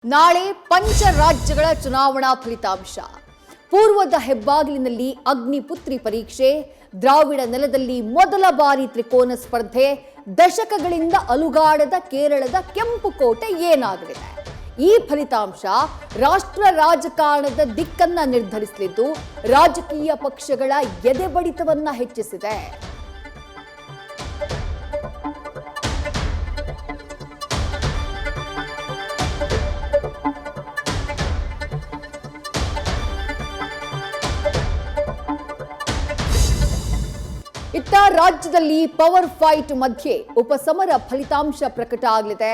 ನಾಳೆ ಪಂಚ ರಾಜ್ಯಗಳ ಚುನಾವಣಾ ಫಲಿತಾಂಶ. ಪೂರ್ವದ ಹೆಬ್ಬಾಗಿಲಿನಲ್ಲಿ ಅಗ್ನಿಪುತ್ರಿ ಪರೀಕ್ಷೆ, ದ್ರಾವಿಡ ನೆಲದಲ್ಲಿ ಮೊದಲ ಬಾರಿ ತ್ರಿಕೋನ ಸ್ಪರ್ಧೆ, ದಶಕಗಳಿಂದ ಅಲುಗಾಡದ ಕೇರಳದ ಕೆಂಪುಕೋಟೆ ಏನಾಗಲಿದೆ? ಈ ಫಲಿತಾಂಶ ರಾಷ್ಟ್ರ ರಾಜಕಾರಣದ ದಿಕ್ಕನ್ನ ನಿರ್ಧರಿಸಲಿದ್ದು ರಾಜಕೀಯ ಪಕ್ಷಗಳ ಎದೆಬಡಿತವನ್ನ ಹೆಚ್ಚಿಸಿದೆ. ಇತ್ತ ರಾಜ್ಯದಲ್ಲಿ ಪವರ್ ಫೈಟ್ ಮಧ್ಯೆ ಉಪಸಮರ ಫಲಿತಾಂಶ ಪ್ರಕಟ ಆಗಲಿದೆ.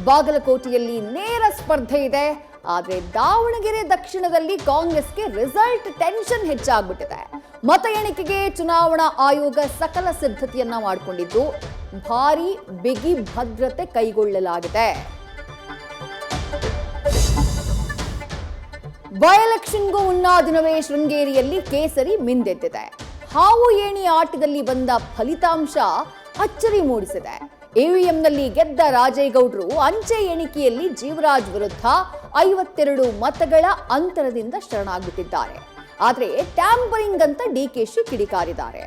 ಬಾಗಲಕೋಟೆಯಲ್ಲಿ ನೇರ ಸ್ಪರ್ಧೆ ಇದೆ. ಆದರೆ ದಾವಣಗೆರೆ ದಕ್ಷಿಣದಲ್ಲಿ ಕಾಂಗ್ರೆಸ್ಗೆ ರಿಸಲ್ಟ್ ಟೆನ್ಷನ್ ಹೆಚ್ಚಾಗ್ಬಿಟ್ಟಿದೆ. ಮತ ಎಣಿಕೆಗೆ ಚುನಾವಣಾ ಆಯೋಗ ಸಕಲ ಸಿದ್ಧತೆಯನ್ನ ಮಾಡಿಕೊಂಡಿದ್ದು ಭಾರೀ ಬಿಗಿ ಭದ್ರತೆ ಕೈಗೊಳ್ಳಲಾಗಿದೆ. ಬೈ ಎಲೆಕ್ಷನ್ಗೂ ಮುನ್ನ ದಿನವೇ ಶೃಂಗೇರಿಯಲ್ಲಿ ಕೇಸರಿ ಮಿಂದೆದ್ದಿದೆ. ಹಾವು ಏಣಿ ಆಟದಲ್ಲಿ ಬಂದ ಫಲಿತಾಂಶ ಅಚ್ಚರಿ ಮೂಡಿಸಿದೆ. ಇವಿಎಂನಲ್ಲಿ ಗೆದ್ದ ರಾಜೇಗೌಡರು ಅಂಚೆ ಎಣಿಕೆಯಲ್ಲಿ ಜೀವರಾಜ್ ವಿರುದ್ಧ 52 ಮತಗಳ ಅಂತರದಿಂದ ಶರಣಾಗುತ್ತಿದ್ದಾರೆ. ಆದರೆ ಟ್ಯಾಂಪರಿಂಗ್ ಅಂತ ಡಿಕೆಶಿ ಕಿಡಿಕಾರಿದ್ದಾರೆ.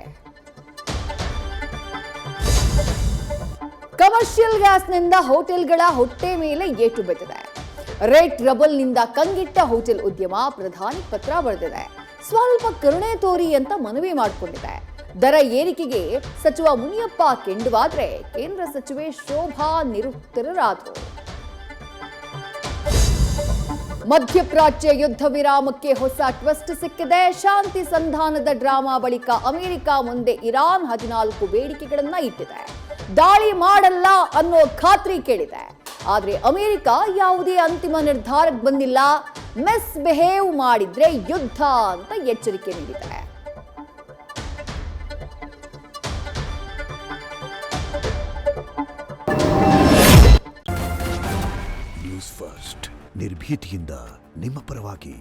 ಕಮರ್ಷಿಯಲ್ ಗ್ಯಾಸ್ನಿಂದ ಹೋಟೆಲ್ಗಳ ಹೊಟ್ಟೆ ಮೇಲೆ ಏಟು ಬಿದ್ದಿದೆ. ರೇಟ್ ರಬಲ್ನಿಂದ ಕಂಗಿಟ್ಟ ಹೋಟೆಲ್ ಉದ್ಯಮ ಪ್ರಧಾನಿ ಪತ್ರ ಬರೆದಿದೆ. ಸ್ವಲ್ಪ ಕರುಣೆ ತೋರಿ ಅಂತ ಮನವಿ ಮಾಡಿಕೊಂಡಿದೆ. ದರ ಏರಿಕೆಗೆ ಸಚಿವ ಮುನಿಯಪ್ಪ ಕೆಂಡುವಾದ್ರೆ ಕೇಂದ್ರ ಸಚಿವೆ ಶೋಭಾ ನಿರುತ್ತರರಾದರು. ಮಧ್ಯಪ್ರಾಚ್ಯ ಯುದ್ಧ ವಿರಾಮಕ್ಕೆ ಹೊಸ ಟ್ವಿಸ್ಟ್ ಸಿಕ್ಕಿದೆ. ಶಾಂತಿ ಸಂಧಾನದ ಡ್ರಾಮಾ ಬಳಿಕ ಅಮೆರಿಕ ಮುಂದೆ ಇರಾನ್ 14 ಬೇಡಿಕೆಗಳನ್ನ ಇಟ್ಟಿದೆ. ದಾಳಿ ಮಾಡಲ್ಲ ಅನ್ನೋ ಖಾತ್ರಿ ಕೇಳಿದೆ. ಆದ್ರೆ ಅಮೆರಿಕ ಯಾವುದೇ ಅಂತಿಮ ನಿರ್ಧಾರಕ್ಕೆ ಬಂದಿಲ್ಲ. ಮಿಸ್ ಬಿಹೇವ್ ಮಾಡಿದ್ರೆ ಯುದ್ಧ ಅಂತ ಎಚ್ಚರಿಕೆ ನೀಡಿದೆ. ನ್ಯೂಸ್ ಫಸ್ಟ್ ನಿರ್ಭೀತಿಯಿಂದ ನಿಮ್ಮ ಪರವಾಗಿ.